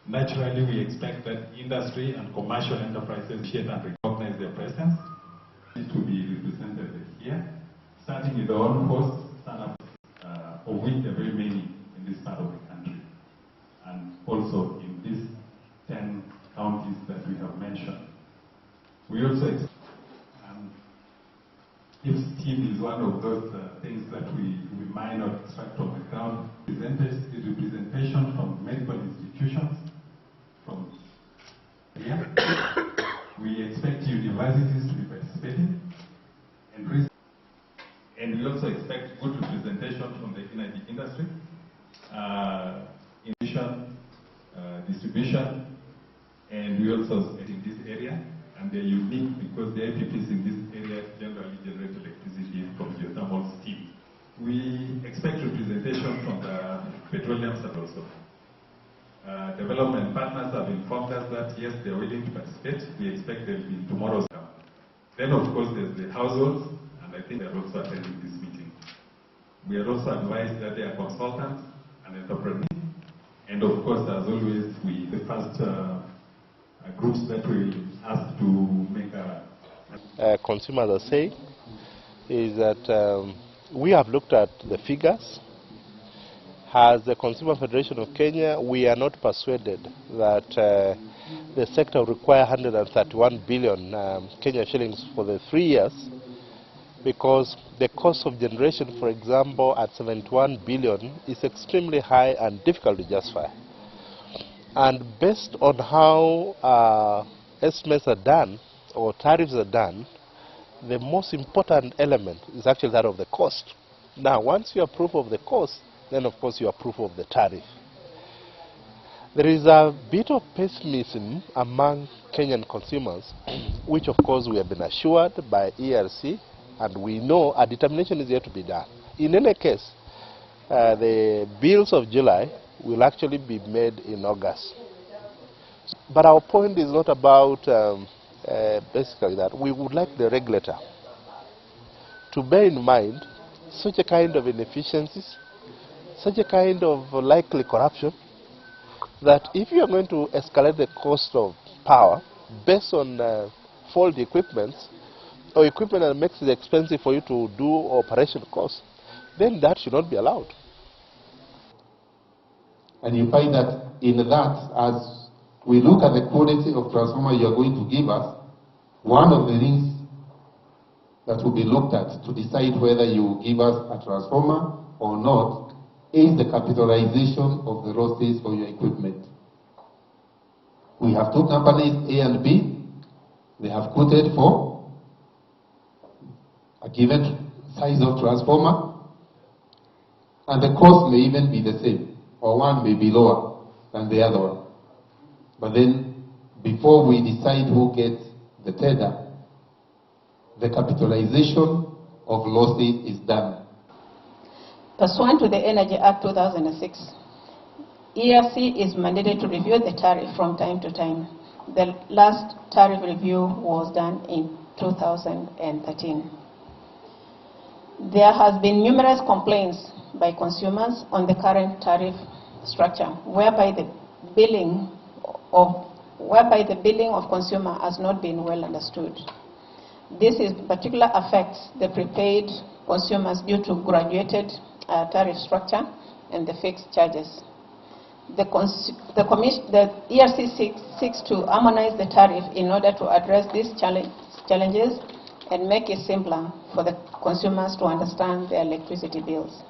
Naturally, we expect that industry and commercial enterprises share and recognize their presence to be represented here, starting with our own host startups, of which there are very many in this part of the country, and also in these 10 counties that we have mentioned. We also expect, if steam is one of those things that we might not extract from the ground, representation from medical institutions, from here. We expect universities to be participating, and we also expect good representation from the energy industry, innovation, distribution, and we also in this area, and they're unique because the IPPs in this area generally generate electricity from geothermal steam. We expect representation from the petroleum sector also. Development partners have informed us that yes, they're willing to participate. We expect they'll be in tomorrow's camp. Then of course there's the households, and I think they're also attending this meeting. We are also advised that they are consultants and entrepreneurs. And of course, as always, the first groups that we ask to make consumers are saying is that we have looked at the figures. As the Consumer Federation of Kenya, we are not persuaded that the sector will require 131 billion Kenya shillings for the 3 years, because the cost of generation, for example, at 71 billion is extremely high and difficult to justify. And based on how estimates are done, or tariffs are done, the most important element is actually that of the cost. Now, once you approve of the cost, then of course you approve of the tariff. There is a bit of pessimism among Kenyan consumers, which of course we have been assured by ERC, and we know a determination is yet to be done. In any case, the bills of July will actually be made in August. But our point is not about basically that. We would like the regulator to bear in mind such a kind of inefficiencies, such a kind of likely corruption, that if you are going to escalate the cost of power based on faulty equipment, or equipment that makes it expensive for you to do operation costs, then that should not be allowed. And you find that in that, as we look at the quality of transformer you are going to give us, one of the things that will be looked at to decide whether you give us a transformer or not is the capitalization of the losses for your equipment. We have two companies, A and B. They have quoted for a given size of transformer, and the cost may even be the same, or one may be lower than the other one. But then, before we decide who gets the tender, the capitalization of losses is done. Pursuant to the Energy Act 2006, ERC is mandated to review the tariff from time to time. The last tariff review was done in 2013. There has been numerous complaints by consumers on the current tariff structure, whereby the billing of consumer has not been well understood. This in particular affects the prepaid consumers due to graduated tariff structure and the fixed charges. The ERC seeks to harmonize the tariff in order to address these challenges and make it simpler for the consumers to understand their electricity bills.